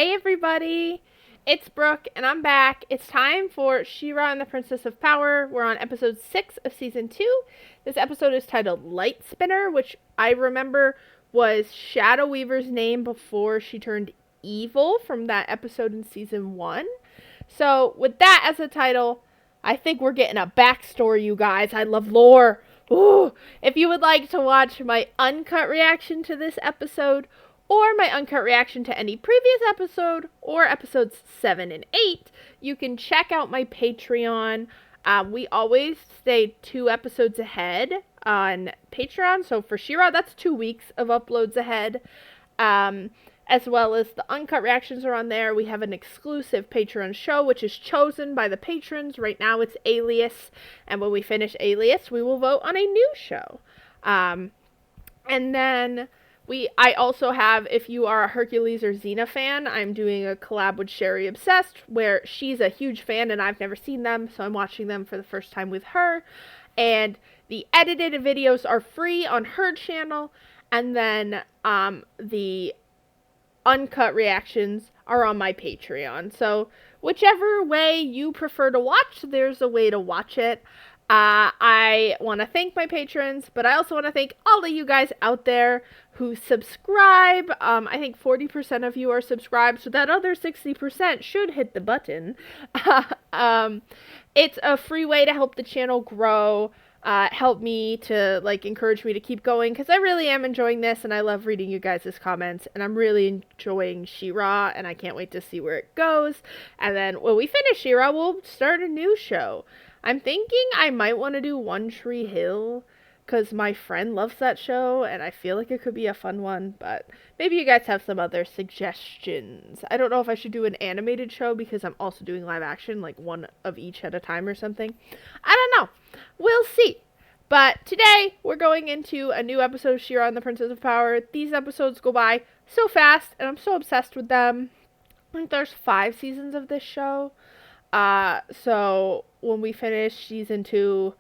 Hey everybody, it's Brooke and I'm back. It's time for She-Ra and the Princess of Power. We're on episode 6 of season 2. This episode is titled Light Spinner, which I remember was Shadow Weaver's name before she turned evil from that episode in season 1. So with that as a title, I think we're getting a backstory, you guys. I love lore. Ooh. If you would like to watch my uncut reaction to this episode, or my uncut reaction to any previous episode, or episodes 7 and 8, you can check out my Patreon. We always stay 2 episodes ahead on Patreon. So for She-Ra, that's 2 weeks of uploads ahead. As well as the uncut reactions are on there. We have an exclusive Patreon show, which is chosen by the patrons. Right now it's Alias. And when we finish Alias, we will vote on a new show. And then I also have, if you are a Hercules or Xena fan, I'm doing a collab with Sherry Obsessed, where she's a huge fan and I've never seen them, so I'm watching them for the first time with her. And the edited videos are free on her channel, and then the uncut reactions are on my Patreon. So whichever way you prefer to watch, there's a way to watch it. I want to thank my patrons, but I also want to thank all of you guys out there who subscribe. I think 40% of you are subscribed, so that other 60% should hit the button. It's a free way to help the channel grow, help me to, encourage me to keep going, because I really am enjoying this, and I love reading you guys' comments, and I'm really enjoying She-Ra, and I can't wait to see where it goes. And then when we finish She-Ra, we'll start a new show. I'm thinking I might want to do One Tree Hill, because my friend loves that show, and I feel like it could be a fun one, but maybe you guys have some other suggestions. I don't know if I should do an animated show, because I'm also doing live action, like one of each at a time or something. I don't know. We'll see. But today, we're going into a new episode of She-Ra and the Princess of Power. These episodes go by so fast, and I'm so obsessed with them. I think there's 5 seasons of this show. So when we finish season 2,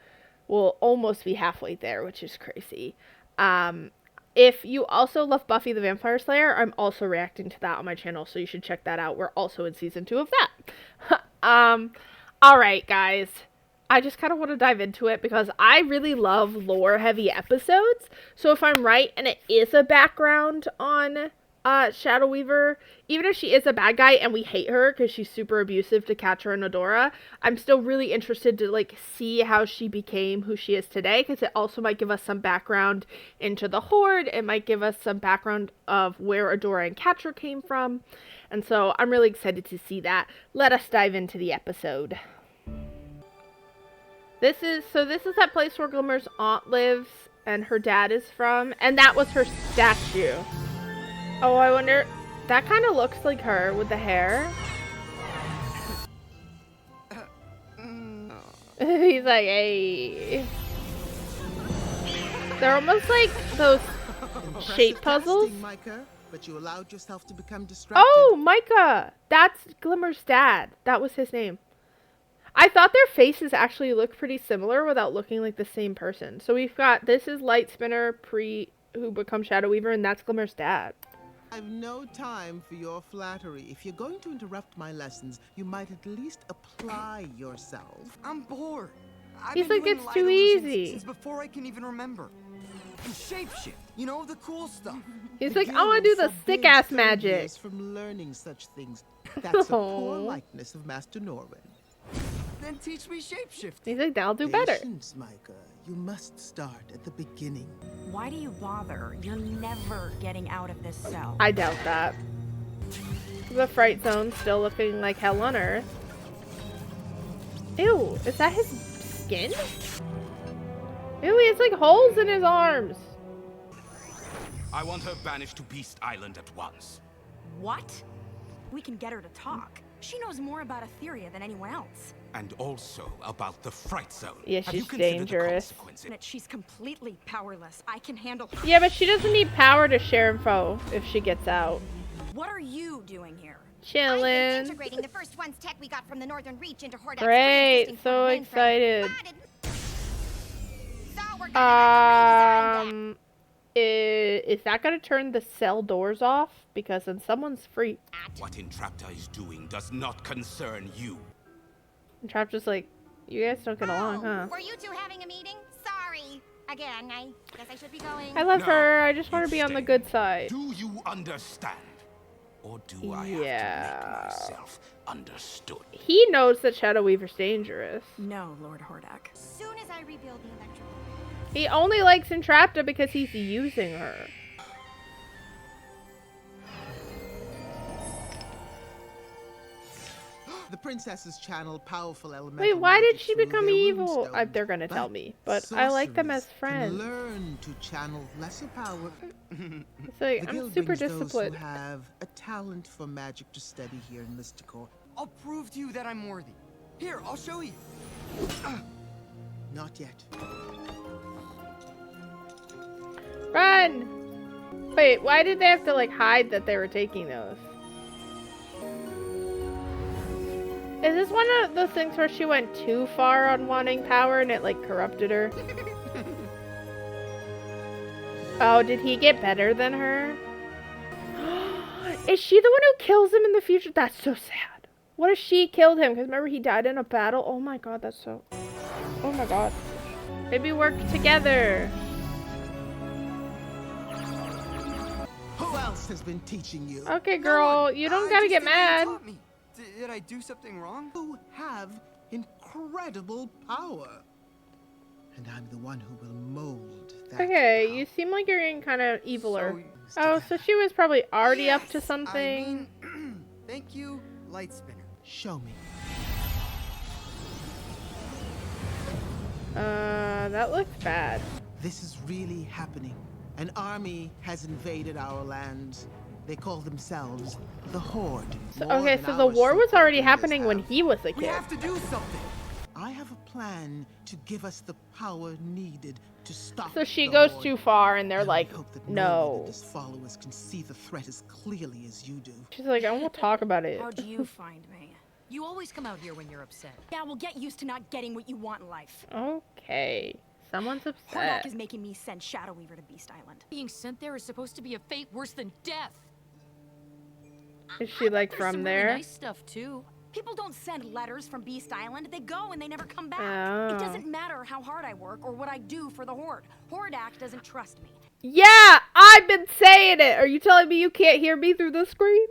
we'll almost be halfway there, which is crazy. If you also love Buffy the Vampire Slayer, I'm also reacting to that on my channel, so you should check that out. We're also in season 2 of that. Alright, guys. I just kind of want to dive into it because I really love lore-heavy episodes. So if I'm right and it is a background on Shadow Weaver, even if she is a bad guy and we hate her because she's super abusive to Catra and Adora, I'm still really interested to see how she became who she is today, because it also might give us some background into the Horde. It might give us some background of where Adora and Catra came from, and so I'm really excited to see that. Let us dive into the episode. This is that place where Glimmer's aunt lives and her dad is from, and that was her statue. Oh, I wonder, that kind of looks like her with the hair. He's like, hey. They're almost like those shape puzzles. Micah, but you allowed yourself to become distracted. Oh, Micah. That's Glimmer's dad. That was his name. I thought their faces actually looked pretty similar without looking like the same person. So we've got, this is Light Spinner who becomes Shadow Weaver, and that's Glimmer's dad. I've no time for your flattery. If you're going to interrupt my lessons, you might at least apply yourself. I'm bored. He's like, it's too easy. Since before I can even remember. And shapeshift, you know, the cool stuff. He's like, I want to do the sick-ass magic. From learning such things. That's a poor likeness of Master Norwin. Then teach me shapeshift. He's like, that'll do better. Patience, Micah. You must start at the beginning. Why do you bother? You're never getting out of this cell. I doubt that. The Fright Zone's still looking like hell on earth. Ew, is that his skin? Ew, he has like holes in his arms. I want her banished to Beast Island at once. What? We can get her to talk. She knows more about Etheria than anyone else. And also about the Fright Zone. Yeah, Have you she's considered dangerous. the consequences? That she's completely powerless. I can handle her. Yeah, but she doesn't need power to share info if she gets out. What are you doing here? I've been Chillin'. integrating the first one's tech we got from the Northern Reach into Hordex. Great, so excited. So we're gonna have to redesign that. Is that going to turn the cell doors off? Because then someone's free. What Entrapta is doing does not concern you. And Trap's just like, you guys don't get along, huh? Were you two having a meeting? Sorry. Again, I guess I should be going. I love No, her. I just want you to be on the stay. good side. Do you understand? Or do I Yeah. have to make myself understood? He knows that Shadow Weaver's dangerous. No, Lord Hordak. As soon as I rebuild the electro. He only likes Entrapta because he's using her. The princesses channel powerful elemental. Wait, why did magic she through become their evil? runestones. They're gonna tell me, but I like them as sorcerers friends. Can learn to channel lesser power. It's like, The I'm guild super brings those disciplined. who have a talent for magic to study here in Mysticor. I'll prove to you that I'm worthy. Here, I'll show you. Not yet. Run! Wait, why did they have to like hide that they were taking those? Is this one of those things where she went too far on wanting power and it like corrupted her? Oh, did he get better than her? Is she the one who kills him in the future? That's so sad. What if she killed him? Because remember he died in a battle? Oh my god, that's so... Oh my god. Maybe work together. Who else has been teaching you? Okay, No girl, one. you don't I gotta just get did what you mad. taught me. Did I do something wrong? You have incredible power. And I'm the one who will mold that Okay, power. you seem like you're getting kind of eviler. So- Oh, so she was probably already up to Yes, something. I mean, thank you, Light Spinner. Show me. That looks bad. This is really happening. An army has invaded our lands. They call themselves the Horde. So, More okay, than so the our war was already superleaders happening when have. he was a We kid. have to do something. I have a plan to give us the power needed to stop. So she the goes Horde. too far and they're I like, hope that no one no. and his followers can see the threat as clearly as you do. She's like, I won't talk about it. How'd you find me? You always come out here when you're upset. Yeah, well, get used to not getting what you want in life. Okay. Someone's Hordak upset. is making me send Shadow Weaver to Beast Island. Being sent there is supposed to be a fate worse than death. Is she like There's from some there? really nice stuff too. People don't send letters from Beast Island. They go and they never come back. Oh. It doesn't matter how hard I work or what I do for the Horde. Hordak doesn't trust me. Yeah, I've been saying it. Are you telling me you can't hear me through the screen?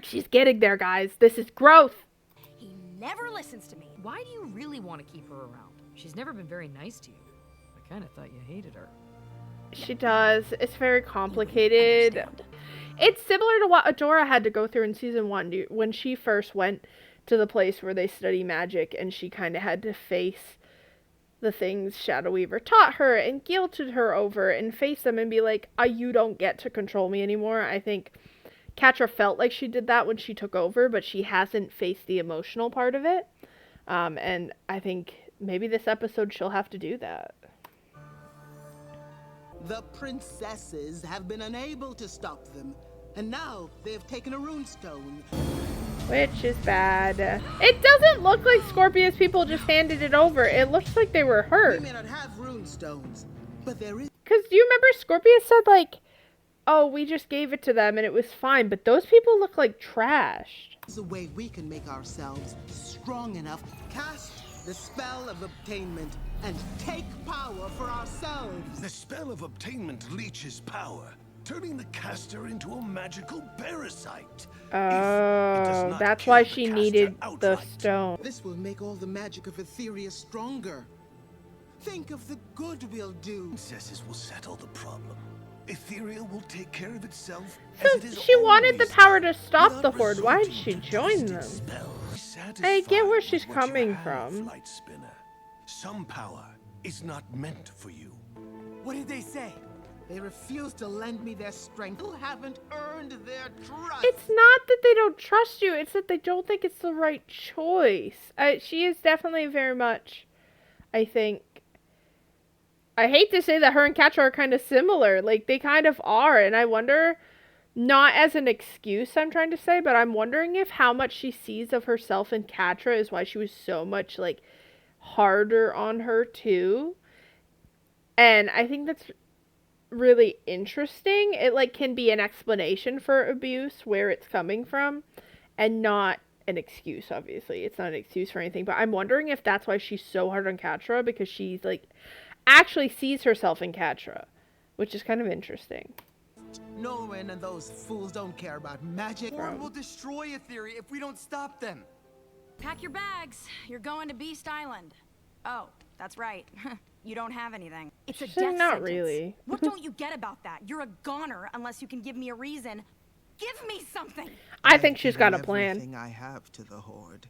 She's getting there, guys. This is growth. He never listens to me. Why do you really want to keep her around? She's never been very nice to you. I kind of thought you hated her. She does. It's very complicated. It's similar to what Adora had to go through in season 1 when she first went to the place where they study magic and she kind of had to face the things Shadow Weaver taught her and guilted her over and face them and be like, you don't get to control me anymore. I think Catra felt like she did that when she took over, but she hasn't faced the emotional part of it. And I think maybe this episode she'll have to do that. The princesses have been unable to stop them, and now they have taken a runestone. Which is bad. It doesn't look like Scorpius people just handed it over. It looks like they were We hurt. may not have runestones, but there is Because do you remember Scorpius said, like, oh, we just gave it to them and it was fine. But those people look like trash. a way we can make ourselves strong enough, cast the spell of obtainment, and take power for ourselves. The spell of obtainment leeches power, turning the caster into a magical parasite. Oh, that's why she needed the stone. This will make all the magic of Etheria stronger. Think of the good we'll do. Princesses will settle the problem. Etheria will take care of itself. So as it is she wanted the always power done, to stop without the Horde. Why did resorting she to join twisted them? spells. I get where she's Satisfied with what you coming have, from. Light Spinner. Some power is not meant for you. What did they say? They refuse to lend me their strength. You haven't earned their trust. It's not that they don't trust you. It's that they don't think it's the right choice. She is definitely very much, I think... I hate to say that her and Catra are kind of similar. Like, they kind of are. And I wonder, not as an excuse I'm trying to say, but I'm wondering if how much she sees of herself in Catra is why she was so much, like, harder on her, too. And I think that's really interesting. It like can be an explanation for abuse, where it's coming from, and not an excuse. Obviously, it's not an excuse for anything. But I'm wondering if that's why she's so hard on Catra, because she's like actually sees herself in Catra, which is kind of interesting. Norwin and those fools don't care about magic. Horn will destroy a theory if we don't stop them. Pack your bags. You're going to Beast Island. Oh, that's right. You don't have anything. It's a She's death not sentence. really. What don't you get about that? You're a goner unless you can give me a reason. Give me something. I think I've she's got a given plan. everything I have to the Horde.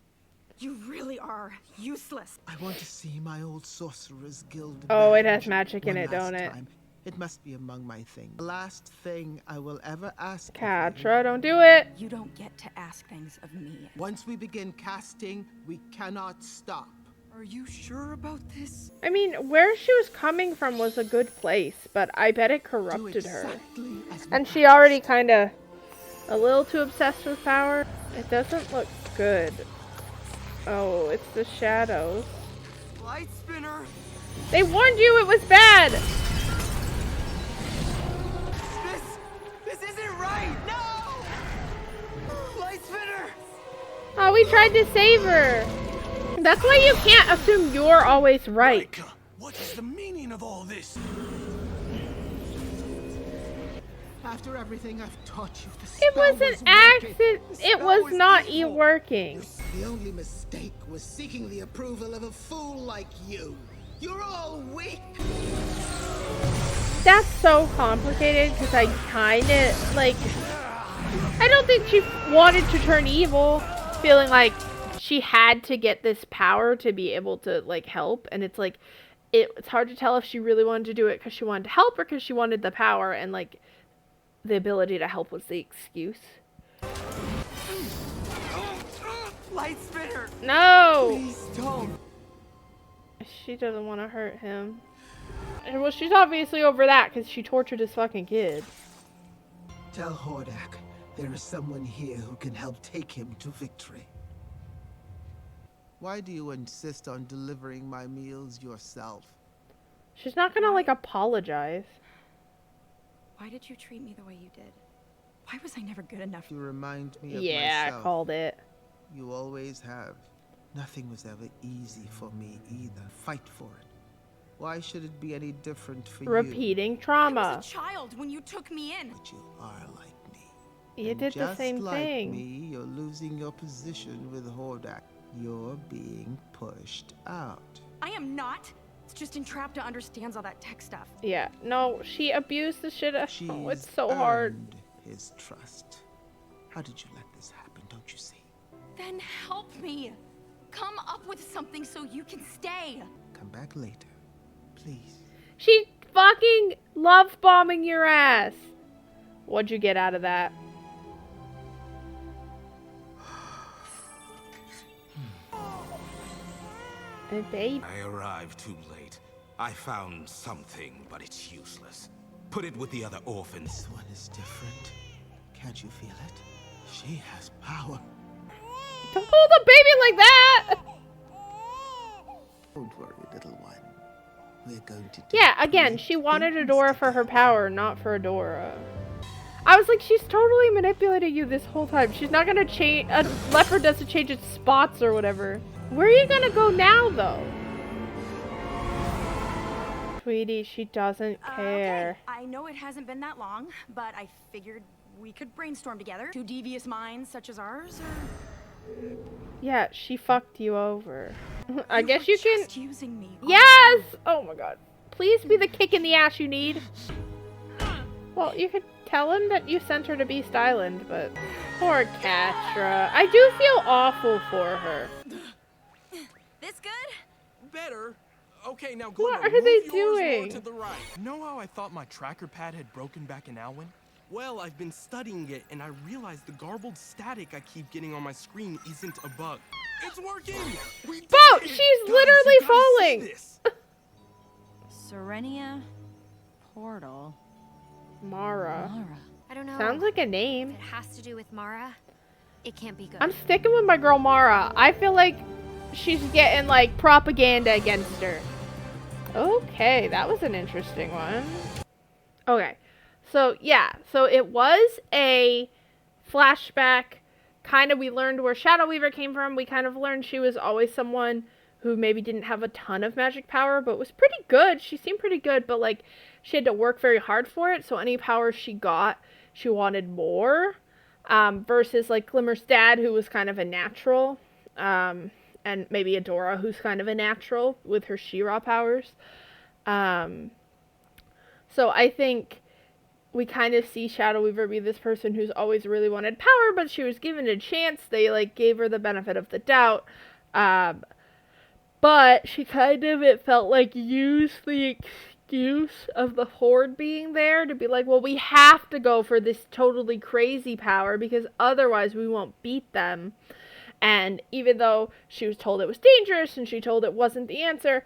You really are useless. I want to see my old Sorcerer's Guild. Oh, it badge has magic in one it, last don't it? time. It must be among my things. The last thing I will ever ask of you. Catra, don't do it. You don't get to ask things of me. Once we begin casting, we cannot stop. Are you sure about this? I mean, where she was coming from was a good place, but I bet it Do corrupted her. exactly as we And she already kind of a little too obsessed with power. It doesn't look good. Oh, it's the shadows. Light spinner! They warned you it was bad. This isn't right! No! Light spinner! Oh, we tried to save her. That's why you can't assume you're always right. Rika, what is the meaning of all this? After everything I've taught you, the It spell was an working. accident. It was was not evil. working. The only mistake was seeking the approval of a fool like you. You're all weak. That's so complicated because I kind of like. I don't think she wanted to turn evil, feeling like she had to get this power to be able to like help, and it's like it's hard to tell if she really wanted to do it because she wanted to help or because she wanted the power, and like the ability to help was the excuse. Light spinner! No, Please don't. she doesn't want to hurt him. And well, she's obviously over that because she tortured his fucking kid. Tell Hordak there is someone here who can help take him to victory. Why do you insist on delivering my meals yourself? She's not gonna like apologize. Why did you treat me the way you did? Why was I never good enough? You remind me of Yeah, myself. I called it. You always have. Nothing was ever easy for me either. Fight for it. Why should it be any different for you? Repeating I trauma. was a child when you took me in. But you are like me. You And did the just same like thing. me, you're losing your position with Hordak. You're being pushed out. I am not. It's just Entrapta understands all that tech stuff. Yeah, no, she abused the shit out. She's Oh, it's so hard. earned his trust. How did you let this happen, don't you see? Then help me. Come up with something so you can stay. Come back later, please. She fucking love bombing your ass. What'd you get out of that? Hey, babe. I arrived too late. I found something, but it's useless. Put it with the other orphans. This one is different. Can't you feel it? She has power. Don't hold a baby like that! Don't worry, little one. We're going to do Yeah, again, she wanted Adora for her power, not for Adora. I was like, she's totally manipulating you this whole time. She's not gonna change. A leopard doesn't change its spots or whatever. Where are you gonna go now, though? Sweetie, she doesn't care. Okay. I know it hasn't been that long, but I figured we could brainstorm together. Two devious minds such as ours, or... Yeah, she fucked you over. I You guess were you can. just using me. Yes! Oh my god. Please be the kick in the ass you need. Well, you could tell him that you sent her to Beast Island, but poor Catra. I do feel awful for her. This good? Better. Okay, now What Glimmer, are they move yours more doing? to the right. Know how I thought my tracker pad had broken back in Alwyn? Well, I've been studying it, and I realized the garbled static I keep getting on my screen isn't a bug. It's working! We did Boat! it! She's Guys, literally you gotta see falling! this. Serenia Portal. Mara. Mara. I don't know. Sounds like a If name. it has to do with Mara, it can't be good. I'm sticking with my girl Mara. I feel like she's getting like propaganda against her. Okay, that was an interesting one. Okay. So, yeah. So it was a flashback. Kind of, we learned where Shadow Weaver came from. We kind of learned she was always someone who maybe didn't have a ton of magic power, but was pretty good. She seemed pretty good, but, like, she had to work very hard for it. So any power she got, she wanted more. Versus, like, Glimmer's dad, who was kind of a natural. And maybe Adora, who's kind of a natural with her She-Ra powers. So I think we kind of see Shadow Weaver be this person who's always really wanted power, but she was given a chance. They, like, gave her the benefit of the doubt. But she kind of, it felt like, used the excuse of the Horde being there to be like, well, we have to go for this totally crazy power because otherwise we won't beat them. And even though she was told it was dangerous and she told it wasn't the answer,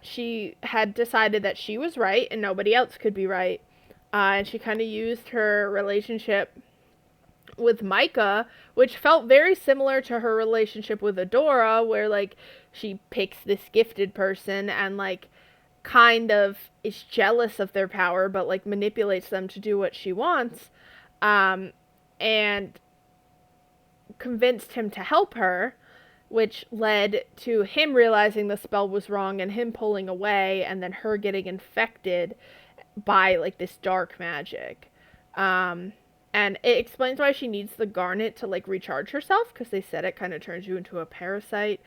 she had decided that she was right and nobody else could be right. And she kind of used her relationship with Micah, which felt very similar to her relationship with Adora, where, like, she picks this gifted person and, like, kind of is jealous of their power, but, like, manipulates them to do what she wants. And convinced him to help her, which led to him realizing the spell was wrong and him pulling away, and then her getting infected by, like, this dark magic. And it explains why she needs the garnet to, like, recharge herself, because they said it kind of turns you into a parasite.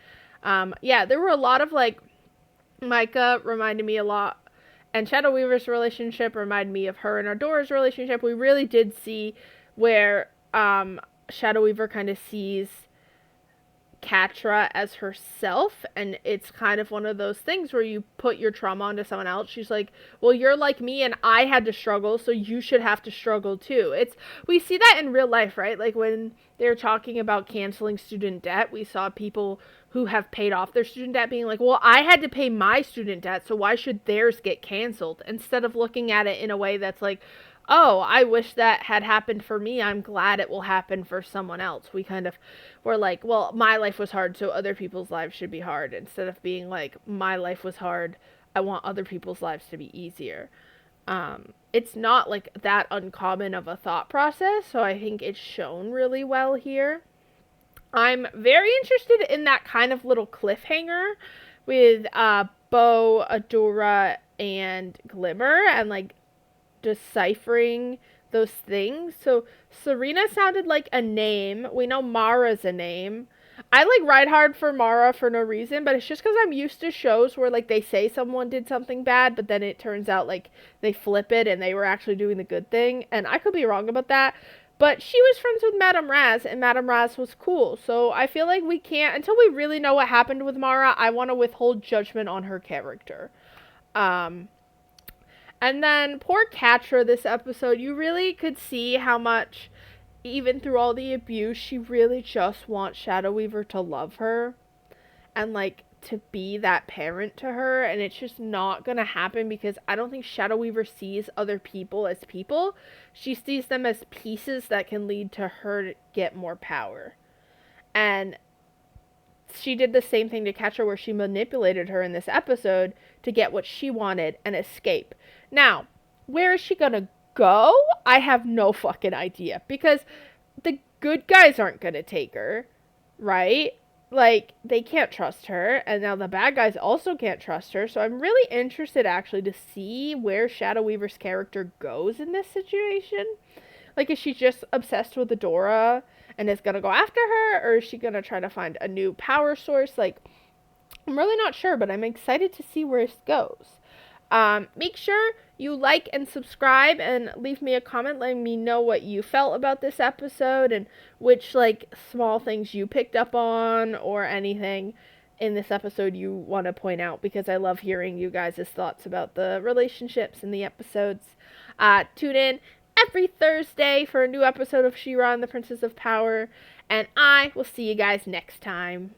Yeah, there were a lot of, like, Micah reminded me a lot, and Shadow Weaver's relationship reminded me of her and Adora's relationship. We really did see where Shadow Weaver kind of sees Catra as herself, and it's kind of one of those things where you put your trauma onto someone else. She's like, well, you're like me and I had to struggle, so you should have to struggle too. We see that in real life, right? Like when they're talking about canceling student debt, we saw people who have paid off their student debt being like, well, I had to pay my student debt, so why should theirs get canceled? Instead of looking at it in a way that's like, oh, I wish that had happened for me. I'm glad it will happen for someone else. We kind of were like, well, my life was hard, so other people's lives should be hard. Instead of being like, my life was hard, I want other people's lives to be easier. It's not, like, that uncommon of a thought process, so I think it's shown really well here. I'm very interested in that kind of little cliffhanger with Bo, Adora, and Glimmer, and, like, deciphering those things. So Serena sounded like a name. We know Mara's a name. I, like, ride hard for Mara for no reason, but it's just because I'm used to shows where, like, they say someone did something bad, but then it turns out, like, they flip it and they were actually doing the good thing. And I could be wrong about that. But she was friends with Madame Raz, and Madame Raz was cool. So I feel like we can't, until we really know what happened with Mara, I want to withhold judgment on her character. And then poor Catra this episode, you really could see how much, even through all the abuse, she really just wants Shadow Weaver to love her and, like, to be that parent to her, and it's just not gonna happen because I don't think Shadow Weaver sees other people as people. She sees them as pieces that can lead to her to get more power. And she did the same thing to Catra where she manipulated her in this episode to get what she wanted and escape. Now, where is she gonna go? I have no fucking idea, because the good guys aren't gonna take her, right? Like, they can't trust her, and now the bad guys also can't trust her, so I'm really interested actually to see where Shadow Weaver's character goes in this situation. Like, is she just obsessed with Adora and is gonna go after her, or is she gonna try to find a new power source? Like, I'm really not sure, but I'm excited to see where this goes. Make sure you like and subscribe and leave me a comment letting me know what you felt about this episode and which, like, small things you picked up on or anything in this episode you want to point out, because I love hearing you guys' thoughts about the relationships in the episodes. Tune in every Thursday for a new episode of She-Ra and the Princess of Power, and I will see you guys next time.